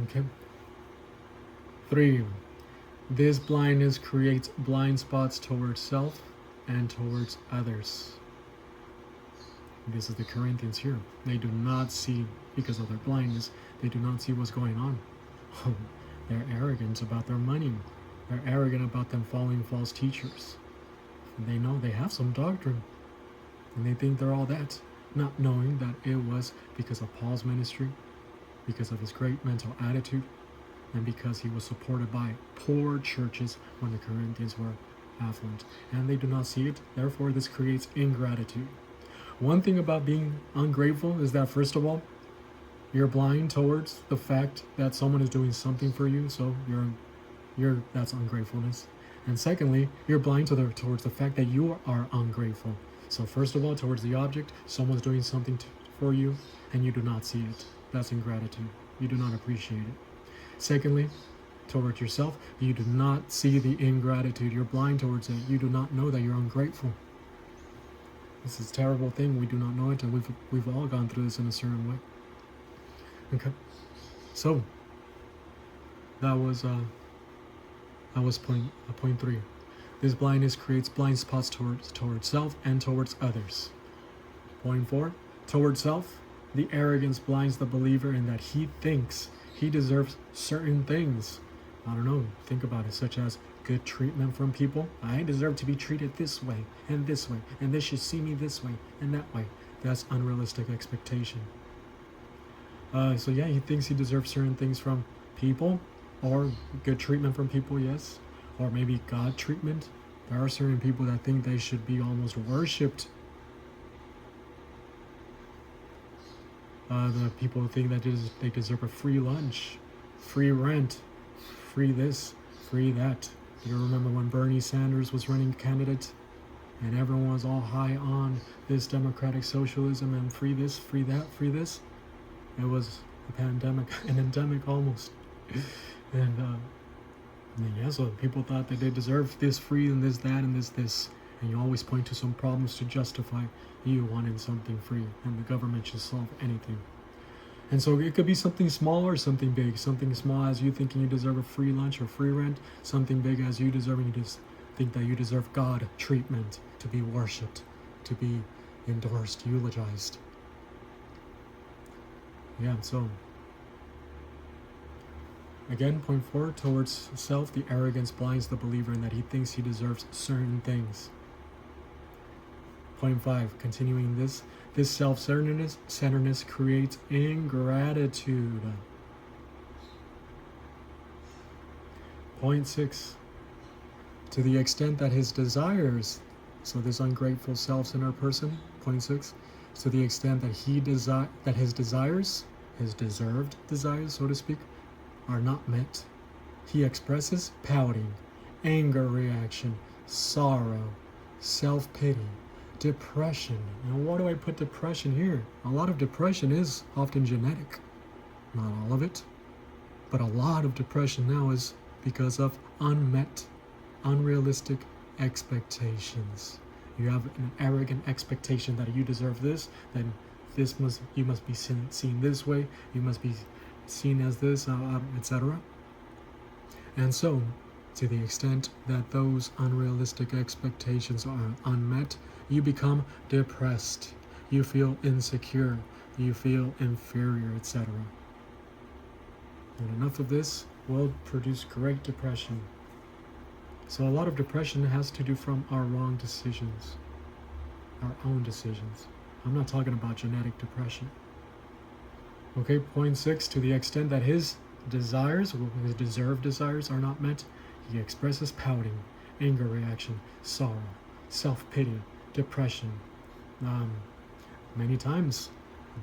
Okay. 3. This blindness creates blind spots towards self and towards others. This is the Corinthians here. They do not see, because of their blindness, they do not see what's going on. They're arrogant about their money. They're arrogant about them following false teachers. They know they have some doctrine, and they think they're all that, not knowing that it was because of Paul's ministry, because of his great mental attitude, and because he was supported by poor churches when the Corinthians were affluent. And they do not see it, therefore this creates ingratitude. One thing about being ungrateful is that, first of all, you're blind towards the fact that someone is doing something for you, so that's ungratefulness. And secondly, you're blind towards the fact that you are ungrateful. So first of all, towards the object, someone's doing something for you, and you do not see it. That's ingratitude. You do not appreciate it. Secondly, towards yourself, you do not see the ingratitude. You're blind towards it. You do not know that you're ungrateful. This is a terrible thing. We do not know it, and we've all gone through this in a certain way. Okay, so that was point 3. This blindness creates blind spots towards self and towards others. Point 4. Towards self, the arrogance blinds the believer in that he thinks he deserves certain things. I don't know, think about it, such as good treatment from people. I deserve to be treated this way, and they should see me this way and that way. That's unrealistic expectation. So yeah, he thinks he deserves certain things from people, or good treatment from people, yes, or maybe God treatment. There are certain people that think they should be almost worshipped. The people who think that they deserve a free lunch, free rent, free this, free that. You remember when Bernie Sanders was running candidate, and everyone was all high on this democratic socialism and free this, free that, free this? It was a pandemic, an endemic almost. And yeah, so people thought that they deserved this free and this, that, and this. And you always point to some problems to justify you wanting something free, and the government should solve anything. And so it could be something small or something big. Something small as you thinking you deserve a free lunch or free rent. Something big as you deserving to think that you deserve God treatment, to be worshipped, to be endorsed, eulogized. Yeah, so again, point 4, towards self, the arrogance blinds the believer in that he thinks he deserves certain things. Point 5, continuing this self-centeredness creates ingratitude. Point 6, to the extent that his desires, so this ungrateful self-centered person, point 6, to the extent that that his desires, his deserved desires, so to speak, are not met, he expresses pouting, anger reaction, sorrow, self-pity, depression. And why do I put depression here? A lot of depression is often genetic. Not all of it, but a lot of depression now is because of unmet, unrealistic expectations. You have an arrogant expectation that you deserve this, then you must be seen this way, you must be seen as this, etc. And so, to the extent that those unrealistic expectations are unmet, you become depressed, you feel insecure, you feel inferior, etc. And enough of this will produce great depression. So a lot of depression has to do from our wrong decisions, our own decisions. I'm not talking about genetic depression. Okay, point 6, to the extent that his desires, his deserved desires, are not met, he expresses pouting, anger reaction, sorrow, self-pity, depression, many times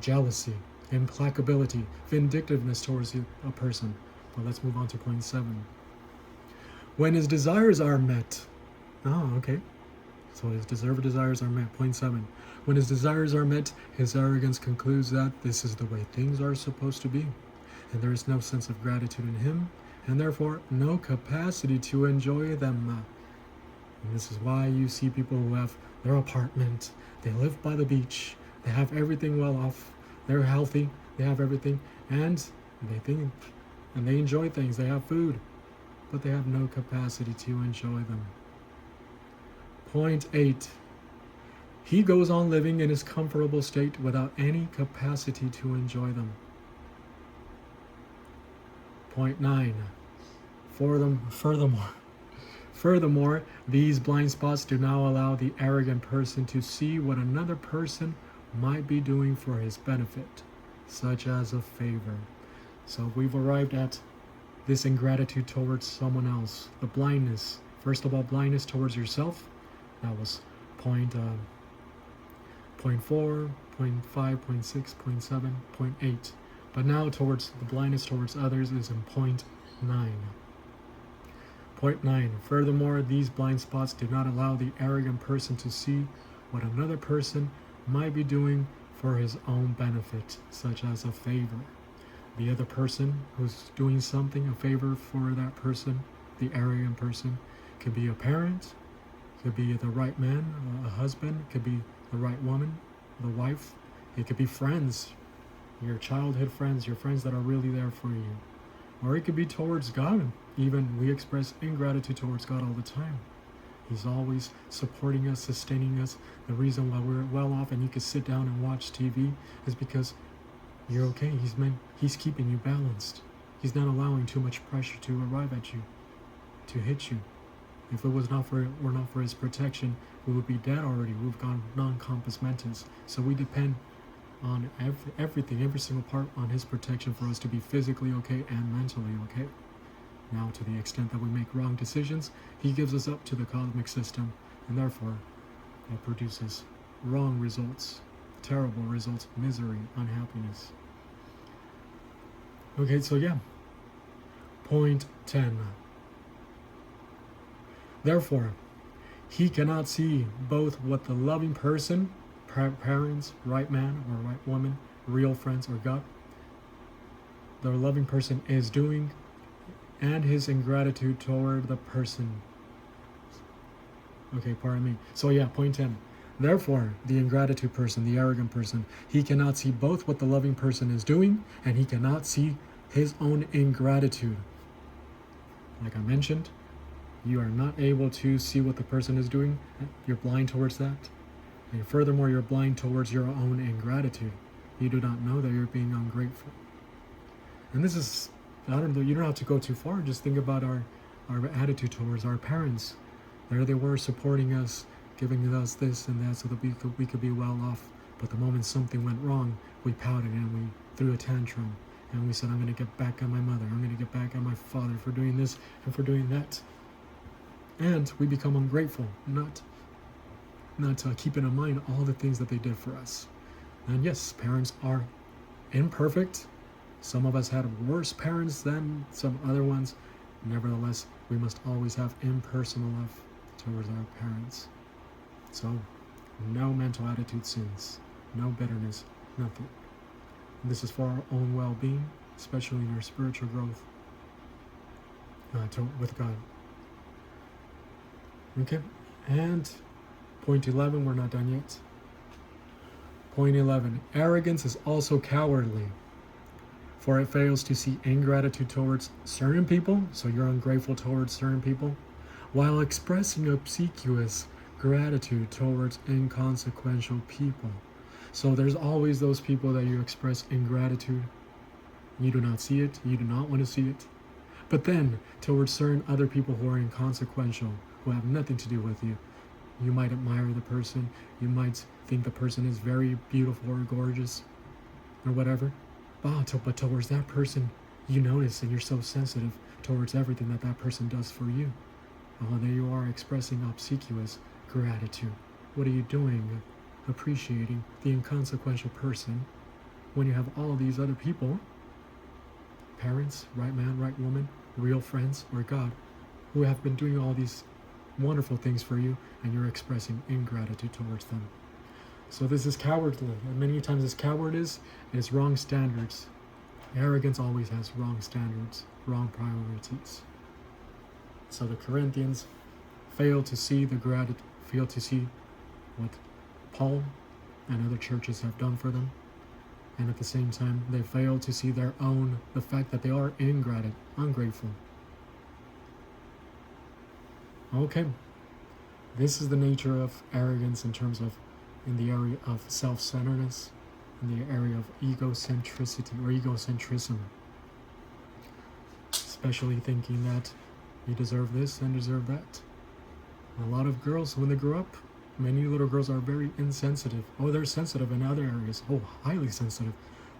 jealousy, implacability, vindictiveness towards a person. But let's move on to point 7. When his desires are met, so his deserved desires are met. Point 7. When his desires are met, his arrogance concludes that this is the way things are supposed to be, and there is no sense of gratitude in him, and therefore no capacity to enjoy them. And this is why you see people who have their apartment, they live by the beach, they have everything well off, they're healthy, they have everything, and they think and they enjoy things. They have food, but they have no capacity to enjoy them. Point 8. He goes on living in his comfortable state without any capacity to enjoy them. Point 9. Furthermore, these blind spots do not allow the arrogant person to see what another person might be doing for his benefit, such as a favor. So we've arrived at this ingratitude towards someone else. The blindness. First of all, blindness towards yourself. That was point 4, point 5, point 6, point 7, point 8. But now towards the blindness towards others is in point 9. Point 9. Furthermore, these blind spots do not allow the arrogant person to see what another person might be doing for his own benefit, such as a favor. The other person who's doing something, a favor for that person, the arrogant person, could be a parent, could be the right man, a husband, could be the right woman, the wife. It could be friends, your childhood friends, your friends that are really there for you. Or it could be towards God. Even we express ingratitude towards God all the time. He's always supporting us, sustaining us. The reason why we're well off and you can sit down and watch TV is because you're okay. He's keeping you balanced. He's not allowing too much pressure to arrive at you, to hit you. If it was not for his protection, we would be dead already. We've gone non-compos mentis. So we depend on everything, every single part on his protection for us to be physically okay and mentally okay. Now, to the extent that we make wrong decisions, he gives us up to the cosmic system, and therefore it produces wrong results, terrible results, misery, unhappiness. Okay, so yeah. Point 10. Therefore, he cannot see both what the loving person, parents, right man or right woman, real friends or God, the loving person is doing, and his ingratitude toward the person. Okay, pardon me. So yeah, point 10. Therefore, the ingratitude person, the arrogant person, he cannot see both what the loving person is doing, and he cannot see his own ingratitude. Like I mentioned, you are not able to see what the person is doing. You're blind towards that. And furthermore, you're blind towards your own ingratitude. You do not know that you're being ungrateful. And this is, I don't know, you don't have to go too far. Just think about our attitude towards our parents. There they were supporting us, giving us this and that so that we could be well off. But the moment something went wrong, we pouted and we threw a tantrum. And we said, I'm going to get back at my mother. I'm going to get back at my father for doing this and for doing that. And we become ungrateful, not keeping in mind all the things that they did for us. And yes, parents are imperfect. Some of us had worse parents than some other ones. Nevertheless, we must always have impersonal love towards our parents. So, no mental attitude sins, no bitterness, nothing. And this is for our own well-being, especially in our spiritual growth with God. Okay, and point 11, we're not done yet. Point 11, arrogance is also cowardly, for it fails to see ingratitude towards certain people, so you're ungrateful towards certain people, while expressing obsequious gratitude towards inconsequential people. So there's always those people that you express ingratitude. You do not see it, you do not want to see it. But then, towards certain other people who are inconsequential, who have nothing to do with you, you might admire the person, you might think the person is very beautiful or gorgeous, or whatever. But towards that person, you notice and you're so sensitive towards everything that person does for you. Oh, there you are expressing obsequious gratitude. What are you doing? Appreciating the inconsequential person when you have all these other people, parents, right man, right woman, real friends, or God, who have been doing all these wonderful things for you, and you're expressing ingratitude towards them. So this is cowardly, and many times this cowardice is wrong standards. Arrogance always has wrong standards, wrong priorities. So the Corinthians fail to see what Paul and other churches have done for them. And at the same time, they fail to see the fact that they are ungrateful. Okay, this is the nature of arrogance in the area of self-centeredness, in the area of egocentricity or egocentrism. Especially thinking that you deserve this and deserve that. And a lot of girls, when they grow up, many little girls are very insensitive. Oh, they're sensitive in other areas. Oh, highly sensitive.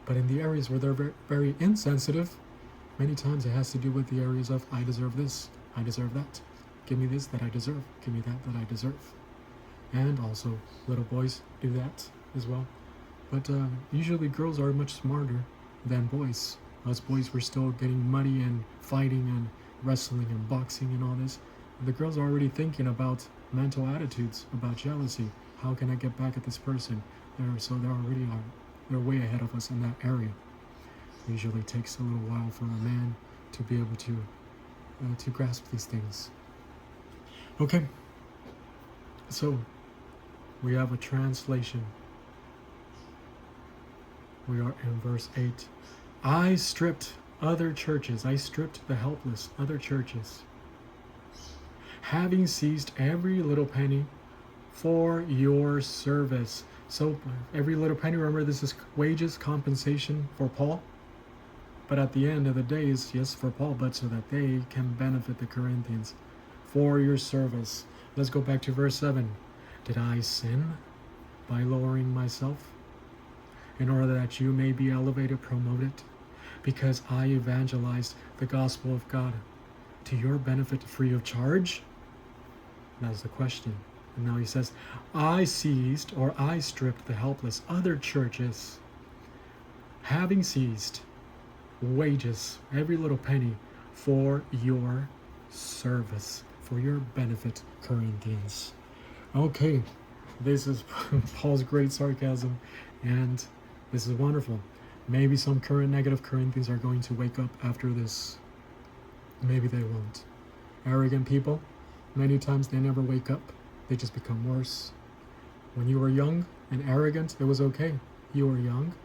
But in the areas where they're very, very insensitive, many times it has to do with the areas of, I deserve this, I deserve that. Give me this that I deserve. Give me that I deserve. And also, little boys do that as well. But usually girls are much smarter than boys. Us boys were still getting muddy and fighting and wrestling and boxing and all this. The girls are already thinking about mental attitudes, about jealousy. How can I get back at this person? They're way ahead of us in that area. It usually takes a little while for a man to be able to grasp these things. Okay, so we have a translation. We are in verse 8. I stripped the helpless, other churches, having seized every little penny for your service. So every little penny, remember, this is wages, compensation for Paul. But at the end of the day, is yes for Paul, but so that they can benefit the Corinthians for your service. Let's go back to verse 7. Did I sin by lowering myself in order that you may be elevated, promoted? Because I evangelized the gospel of God to your benefit free of charge? That's the question. And now he says, I stripped the helpless, other churches, having seized wages, every little penny, for your service, for your benefit, Corinthians. Okay, this is Paul's great sarcasm, and this is wonderful. Maybe some current negative Corinthians are going to wake up after this. Maybe they won't. Arrogant people, many times they never wake up. They just become worse. When you were young and arrogant, it was okay. You were young,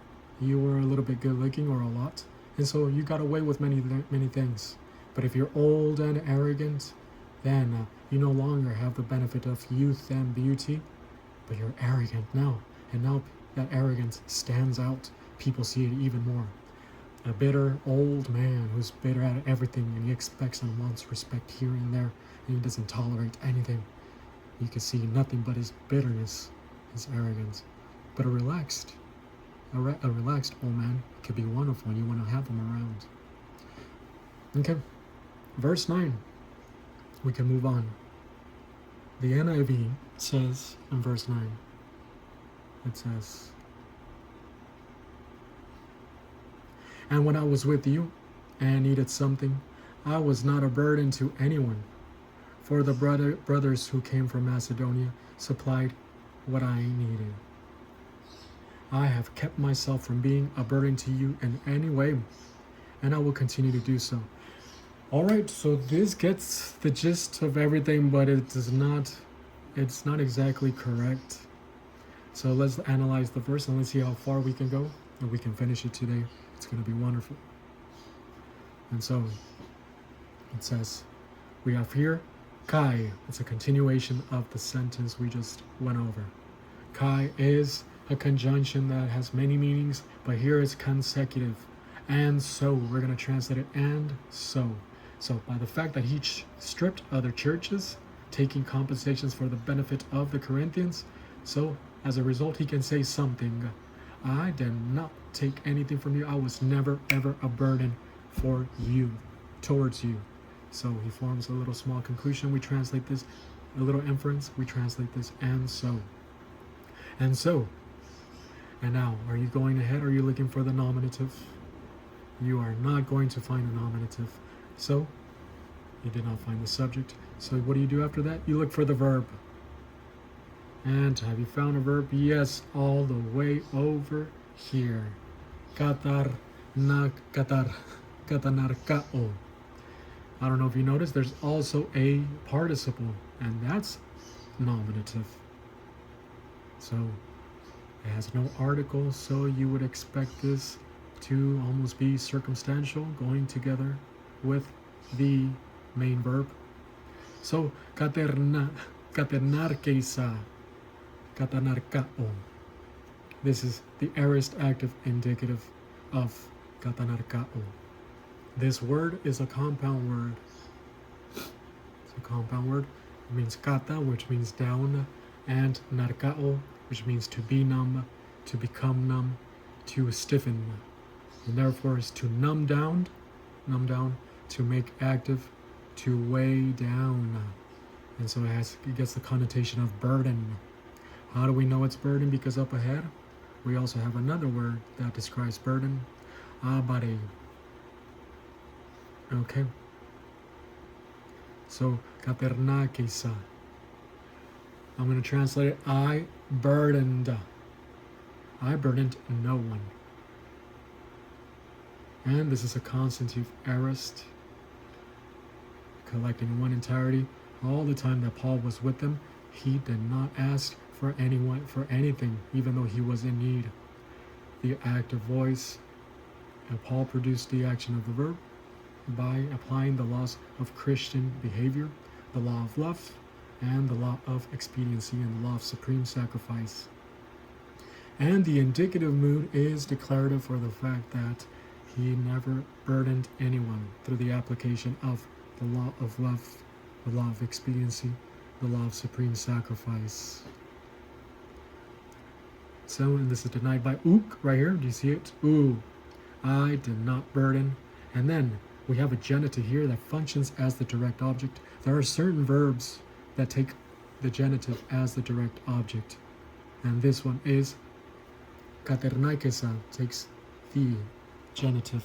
you were a little bit good looking, or a lot, and so you got away with many things. But if you're old and arrogant, then you no longer have the benefit of youth and beauty, but you're arrogant now. And now that arrogance stands out. People see it even more. A bitter old man who's bitter at everything, and he expects and wants respect here and there, and he doesn't tolerate anything. You can see nothing but his bitterness, his arrogance. But a relaxed old man could be wonderful, and you want to have him around. Okay, verse 9. We can move on. The NIV says in verse 9, it says, and when I was with you and needed something, I was not a burden to anyone, for the brothers who came from Macedonia supplied what I needed. I have kept myself from being a burden to you in any way, and I will continue to do so. All right, so this gets the gist of everything, but it's not exactly correct. So let's analyze the verse and let's see how far we can go, and we can finish it today. It's going to be wonderful. And so it says, we have here Kai. It's a continuation of the sentence we just went over. Kai is a conjunction that has many meanings, but here it's consecutive. And so, we're going to translate it and so. So by the fact that he stripped other churches, taking compensations for the benefit of the Corinthians, so as a result he can say something. I did not take anything from you. I was never ever a burden for you, towards you. So he forms a little small conclusion. We translate this, a little inference. We translate this and so. And so. And now, are you going ahead? Are you looking for the nominative? You are not going to find a nominative. So, you did not find the subject. So what do you do after that? You look for the verb. And have you found a verb? Yes, all the way over here. Katar na katar. Katanarkao. I don't know if you noticed, there's also a participle, and that's nominative. So It has no article, so you would expect this to almost be circumstantial, going together with the main verb. So, katernarkeisa, katanarkao. This is the aorist active indicative of katanarkao. This word is a compound word. It's a compound word. It means kata, which means down, and narkao, which means to be numb, to become numb, to stiffen. And therefore is to numb down, to make active, to weigh down. And so it gets the connotation of burden. How do we know it's burden? Because up ahead, we also have another word that describes burden, abare. Okay. So, katernakesa. I'm going to translate it. I burdened. I burdened no one. And this is a constitutive aorist, collecting in one entirety. All the time that Paul was with them, he did not ask for anyone for anything, even though he was in need. The active voice, Paul produced the action of the verb by applying the laws of Christian behavior, the law of love, and the law of expediency, and the law of supreme sacrifice. And the indicative mood is declarative for the fact that he never burdened anyone through the application of the law of love, the law of expediency, the law of supreme sacrifice. So, and this is denied by ook right here. Do you see it? Ooh, I did not burden. And then we have a genitive here that functions as the direct object. There are certain verbs that take the genitive as the direct object. And this one is katernaikesa, takes the genitive.